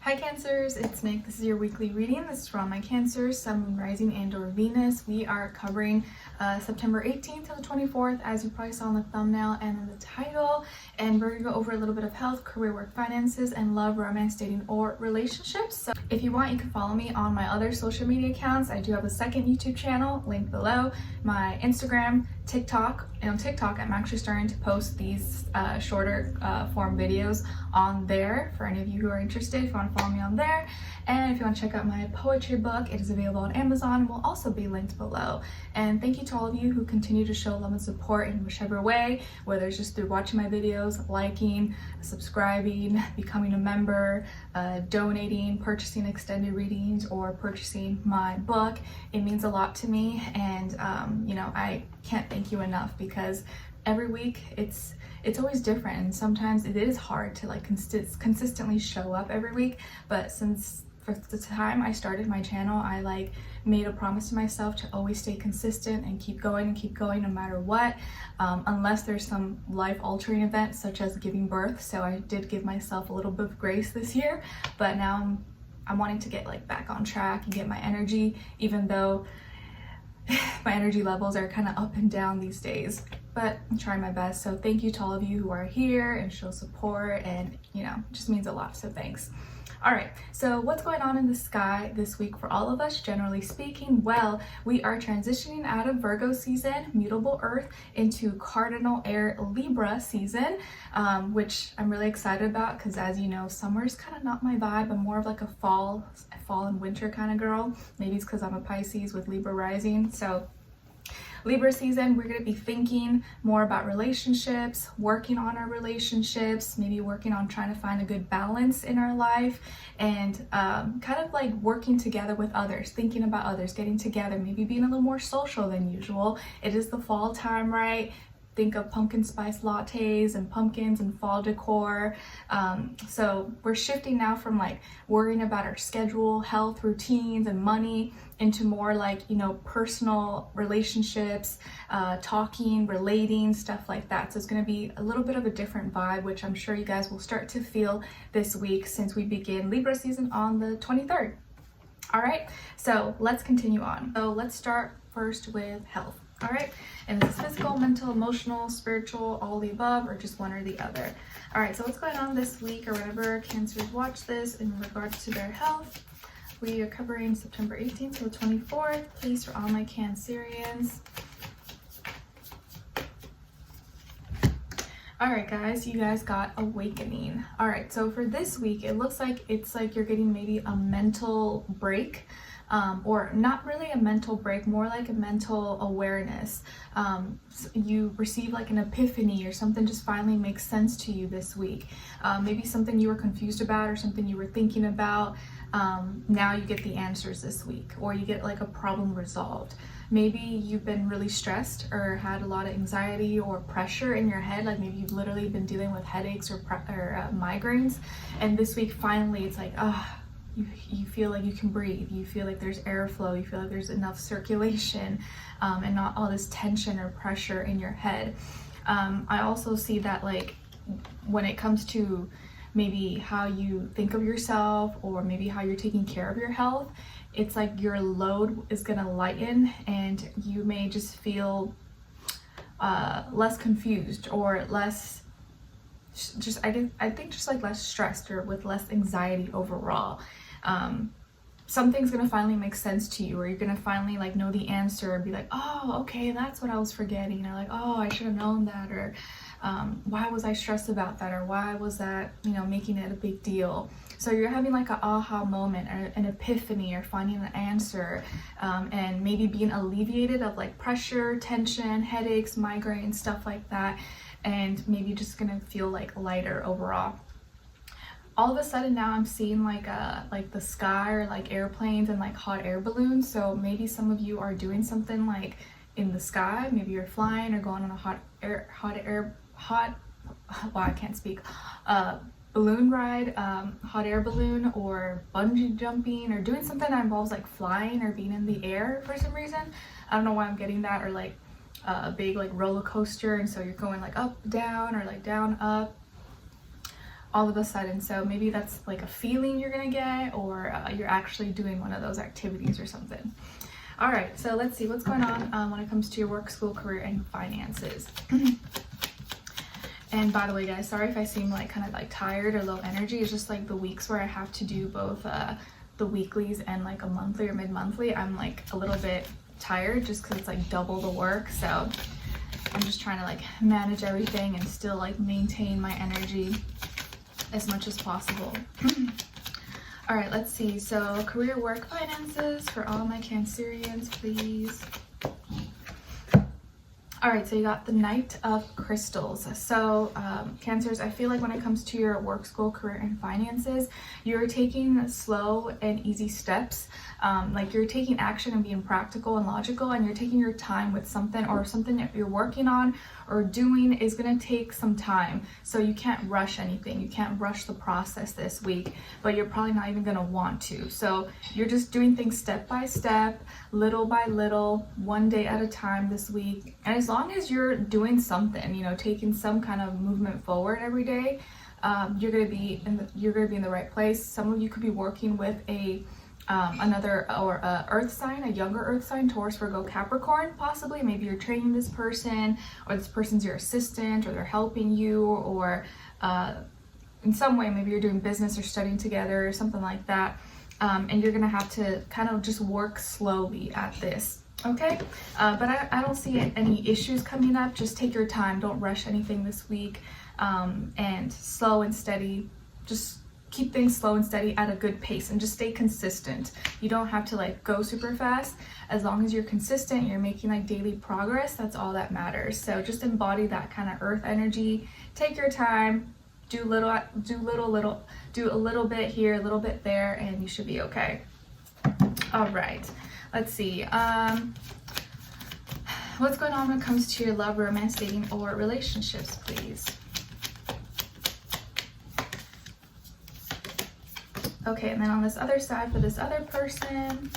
Hi Cancers, it's Nick. This is your weekly reading. This is for all my Cancers, Sun, Moon, Rising, and or Venus. We are covering September 18th to the 24th, as you probably saw in the thumbnail and in the title. And we're going to go over a little bit of health, career, work, finances, and love, romance, dating, or relationships. So if you want, you can follow me on my other social media accounts. I do have a second YouTube channel, linked below, my Instagram, TikTok. And on TikTok, I'm actually starting to post these shorter form videos on there for any of you who are interested. If you want to follow me on there, and if you want to check out my poetry book, it is available on Amazon and will also be linked below. And thank you to all of you who continue to show love and support in whichever way, whether it's just through watching my videos, liking, subscribing, becoming a member, donating, purchasing extended readings, or purchasing my book. It means a lot to me, and I can't thank you enough, because every week it's always different, and sometimes it is hard to like consistently show up every week. But since for the time I started my channel, I made a promise to myself to always stay consistent and keep going no matter what, unless there's some life-altering event such as giving birth. So I did give myself a little bit of grace this year, but now I'm wanting to get back on track and get my energy, even though my energy levels are kind of up and down these days, but I'm trying my best. So thank you to all of you who are here and show support, and it just means a lot, so thanks. All right, so what's going on in the sky this week for all of us, generally speaking? Well, we are transitioning out of Virgo season, mutable earth, into cardinal air Libra season, which I'm really excited about, because as you know, summer is kind of not my vibe. I'm more of like a fall and winter kind of girl. Maybe it's because I'm a Pisces with Libra rising. So Libra season, we're going to be thinking more about relationships, working on our relationships, maybe working on trying to find a good balance in our life, and kind of like working together with others, thinking about others, getting together, maybe being a little more social than usual. It is the fall time, right? Think of pumpkin spice lattes and pumpkins and fall decor. So we're shifting now from worrying about our schedule, health, routines, and money into more personal relationships, talking, relating, stuff like that. So it's going to be a little bit of a different vibe, which I'm sure you guys will start to feel this week, since we begin Libra season on the 23rd. All right, so let's continue on. So let's start first with health. All right, and this is physical, mental, emotional, spiritual, all the above, or just one or the other. All right, so what's going on this week, or whenever Cancers watch this in regards to their health? We are covering September 18th to the 24th. Please, for all my Cancerians. All right, guys, you guys got awakening. All right, so for this week, it looks like it's like you're getting maybe a mental break. Or not really a mental break, more like a mental awareness. You receive an epiphany, or something just finally makes sense to you this week. Maybe something you were confused about, or something you were thinking about. Now you get the answers this week, or you get a problem resolved. Maybe you've been really stressed or had a lot of anxiety or pressure in your head. Maybe you've literally been dealing with headaches or migraines. And this week, finally, it's you feel like you can breathe, you feel like there's airflow, you feel like there's enough circulation, and not all this tension or pressure in your head. I also see that when it comes to maybe how you think of yourself, or maybe how you're taking care of your health, it's like your load is gonna lighten, and you may just feel less confused, or less I think just less stressed, or with less anxiety overall. Something's gonna finally make sense to you, or you're gonna finally know the answer and be like, oh, okay, that's what I was forgetting, or oh, I should have known that, or why was I stressed about that, or why was that making it a big deal. So you're having an aha moment, or an epiphany, or finding an answer, and maybe being alleviated of pressure, tension, headaches, migraines, stuff like that, and maybe just gonna feel lighter overall. All of a sudden now I'm seeing the sky, or airplanes and hot air balloons. So maybe some of you are doing something in the sky. Maybe you're flying, or going on a balloon ride, hot air balloon, or bungee jumping, or doing something that involves flying or being in the air for some reason. I don't know why I'm getting that. Or a big roller coaster, and so you're going up, down, or down, up. all of a sudden. So maybe that's like a feeling you're gonna get, or you're actually doing one of those activities or something. All right, so let's see what's going on when it comes to your work, school, career, and finances. And by the way, guys, sorry if I seem like kind of like tired or low energy. It's just like the weeks where I have to do both the weeklies and like a monthly or mid-monthly, I'm like a little bit tired just because it's like double the work. So I'm just trying to like manage everything and still like maintain my energy as much as possible. All right, let's see. So career, work, finances for all my Cancerians, please. All right, so you got the Knight of Crystals. So Cancers, I feel like when it comes to your work, school, career, and finances, you're taking slow and easy steps. Like you're taking action and being practical and logical, and you're taking your time with something, or something that you're working on or doing is gonna take some time. So you can't rush anything. You can't rush the process this week, but you're probably not even gonna want to. So you're just doing things step by step, little by little, one day at a time this week. And as long as you're doing something, you know, taking some kind of movement forward every day, you're gonna be in the right place. Some of you could be working with another or a earth sign, a younger earth sign, Taurus, Virgo, Capricorn, possibly. Maybe you're training this person, or this person's your assistant, or they're helping you, or in some way maybe you're doing business or studying together or something like that. And you're gonna have to kind of just work slowly at this, okay? But I don't see any issues coming up. Just take your time, don't rush anything this week, and slow and steady. Just keep things slow and steady at a good pace, and just stay consistent. You don't have to like go super fast. As long as you're consistent, you're making like daily progress, that's all that matters. So just embody that kind of earth energy. Take your time, do a little bit here, a little bit there, and you should be okay. All right, let's see. What's going on when it comes to your love, romance, dating, or relationships, please? Okay, and then on this other side for this other person.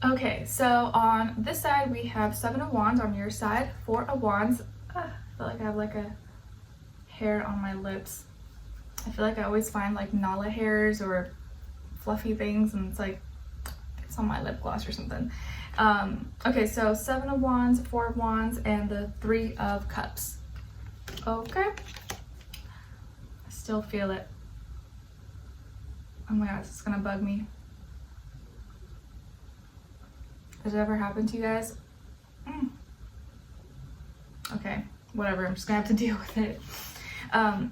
Okay, so on this side we have 7 of Wands. On your side, 4 of Wands. I feel like I have like a hair on my lips. I feel like I always find like nala hairs or fluffy things, and it's like it's on my lip gloss or something. Okay, so 7 of Wands, 4 of Wands, and the 3 of Cups. Okay, I still feel it. Oh my god, it's gonna bug me. Has it ever happened to you guys? Okay, whatever, I'm just gonna have to deal with it. On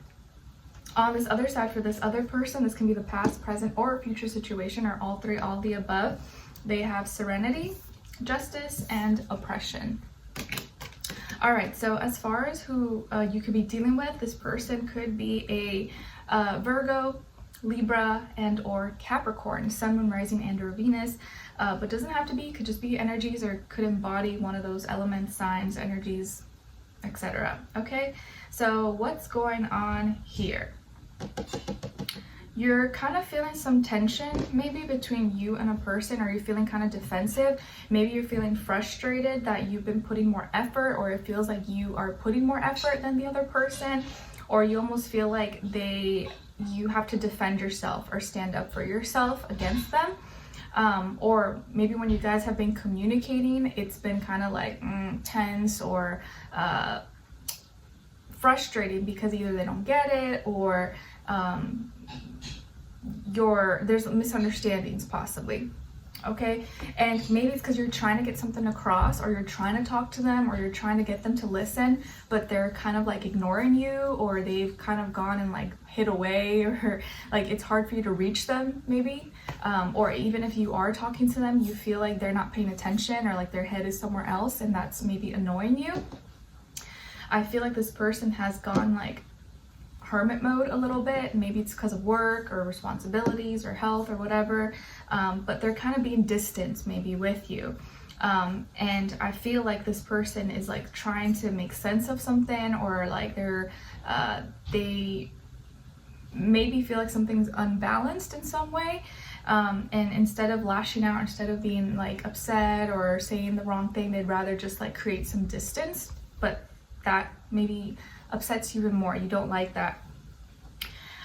this other side for this other person, this can be the past, present, or future situation, or all three, all the above. They have serenity, justice, and oppression. All right, so as far as who you could be dealing with, this person could be a Virgo, Libra, and or Capricorn, Sun, Moon, Rising, and or Venus, but doesn't have to be, could just be energies, or could embody one of those elements, signs, energies, etc. Okay, so what's going on here? You're kind of feeling some tension maybe between you and a person, or you're feeling kind of defensive. Maybe you're feeling frustrated that you've been putting more effort, or it feels like you are putting more effort than the other person, or you almost feel like you have to defend yourself or stand up for yourself against them. Or maybe when you guys have been communicating, it's been kind of like tense or frustrating because either they don't get it, or there's misunderstandings possibly. Okay, and maybe it's because you're trying to get something across, or you're trying to talk to them, or you're trying to get them to listen, but they're kind of like ignoring you, or they've kind of gone and like hid away, or like it's hard for you to reach them maybe. Or even if you are talking to them, you feel like they're not paying attention, or like their head is somewhere else, and that's maybe annoying you. I feel like this person has gone like hermit mode a little bit. Maybe it's because of work or responsibilities or health or whatever, but they're kind of being distant maybe with you. And I feel like this person is like trying to make sense of something, or like they maybe feel like something's unbalanced in some way. And instead of lashing out, instead of being like upset or saying the wrong thing, they'd rather just like create some distance, but that maybe upsets you even more. You don't like that.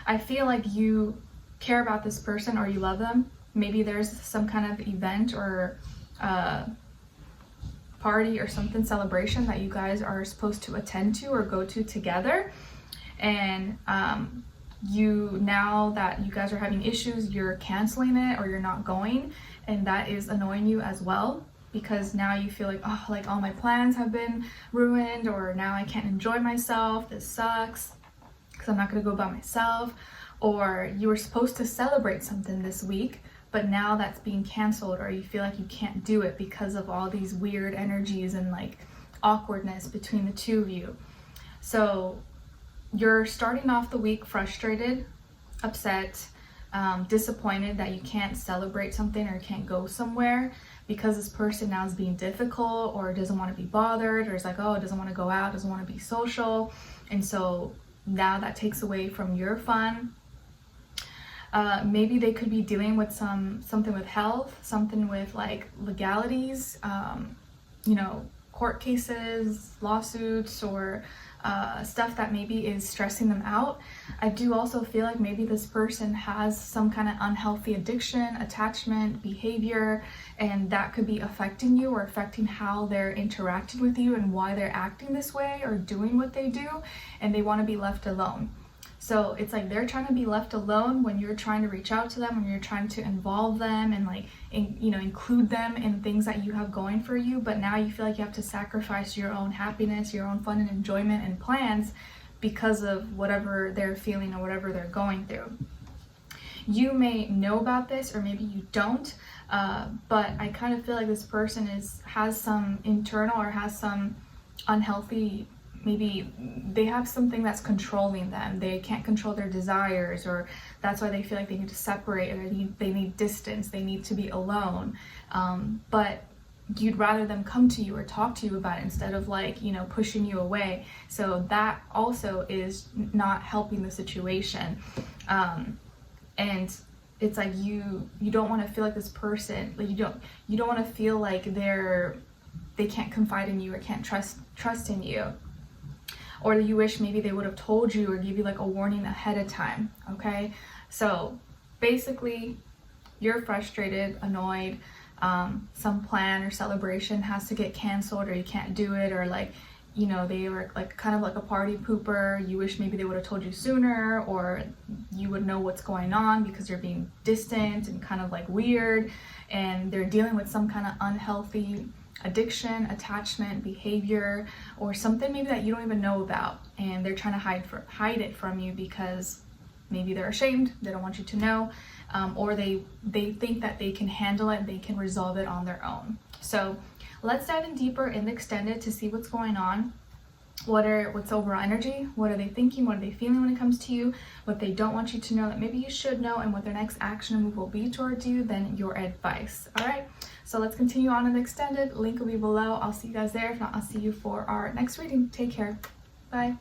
I feel like you care about this person or you love them. Maybe there's some kind of event or party or something, celebration that you guys are supposed to attend to or go to together, and now that you guys are having issues, you're canceling it or you're not going, and that is annoying you as well, because now you feel like, oh, like all my plans have been ruined, or now I can't enjoy myself, this sucks because I'm not going to go by myself. Or you were supposed to celebrate something this week, but now that's being canceled, or you feel like you can't do it because of all these weird energies and like awkwardness between the two of you. So you're starting off the week frustrated, upset, disappointed that you can't celebrate something or can't go somewhere because this person now is being difficult or doesn't want to be bothered, or is like, oh, doesn't want to go out, doesn't want to be social. And so now that takes away from your fun. Maybe they could be dealing with something with health, something with like legalities, court cases, lawsuits, or stuff that maybe is stressing them out. I do also feel like maybe this person has some kind of unhealthy addiction, attachment, behavior, and that could be affecting you or affecting how they're interacting with you and why they're acting this way or doing what they do, and they want to be left alone. So it's like they're trying to be left alone when you're trying to reach out to them, when you're trying to involve them and like, include them in things that you have going for you. But now you feel like you have to sacrifice your own happiness, your own fun and enjoyment and plans because of whatever they're feeling or whatever they're going through. You may know about this or maybe you don't, but I kind of feel like this person has some internal or has some unhealthy, maybe they have something that's controlling them. They can't control their desires, or that's why they feel like they need to separate, or they need distance, they need to be alone. But you'd rather them come to you or talk to you about it instead of like, pushing you away. So that also is not helping the situation. And it's like you don't want to feel like this person, like you don't want to feel like they can't confide in you or can't trust in you. Or you wish maybe they would have told you or give you like a warning ahead of time, okay? So basically, you're frustrated, annoyed, some plan or celebration has to get canceled or you can't do it, or like, they were like kind of like a party pooper. You wish maybe they would have told you sooner, or you would know what's going on because you're being distant and kind of like weird, and they're dealing with some kind of unhealthy addiction, attachment, behavior, or something maybe that you don't even know about, and they're trying to hide it from you because maybe they're ashamed, they don't want you to know, or they think that they can handle it, they can resolve it on their own. So let's dive in deeper in the extended to see what's going on. What's overall energy? What are they thinking? What are they feeling when it comes to you? What they don't want you to know that maybe you should know, and what their next action and move will be towards you, then your advice. All right, so let's continue on in the extended. Link will be below. I'll see you guys there. If not, I'll see you for our next reading. Take care. Bye.